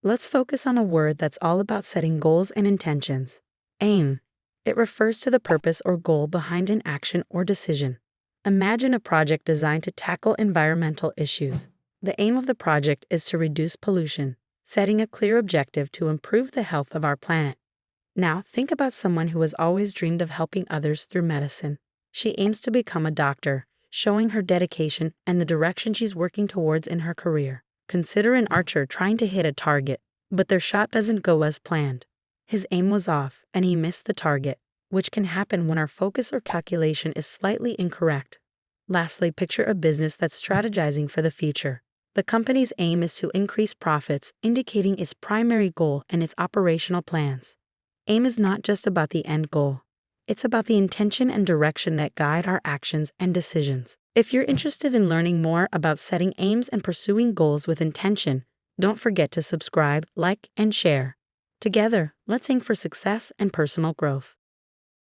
Let's focus on a word that's all about setting goals and intentions. Aim. It refers to the purpose or goal behind an action or decision. Imagine a project designed to tackle environmental issues. The aim of the project is to reduce pollution, setting a clear objective to improve the health of our planet. Now, think about someone who has always dreamed of helping others through medicine. She aims to become a doctor, showing her dedication and the direction she's working towards in her career. Consider an archer trying to hit a target, but their shot doesn't go as planned. His aim was off, and he missed the target, which can happen when our focus or calculation is slightly incorrect. Lastly, picture a business that's strategizing for the future. The company's aim is to increase profits, indicating its primary goal and its operational plans. Aim is not just about the end goal. It's about the intention and direction that guide our actions and decisions. If you're interested in learning more about setting aims and pursuing goals with intention, don't forget to subscribe, like, and share. Together, let's aim for success and personal growth.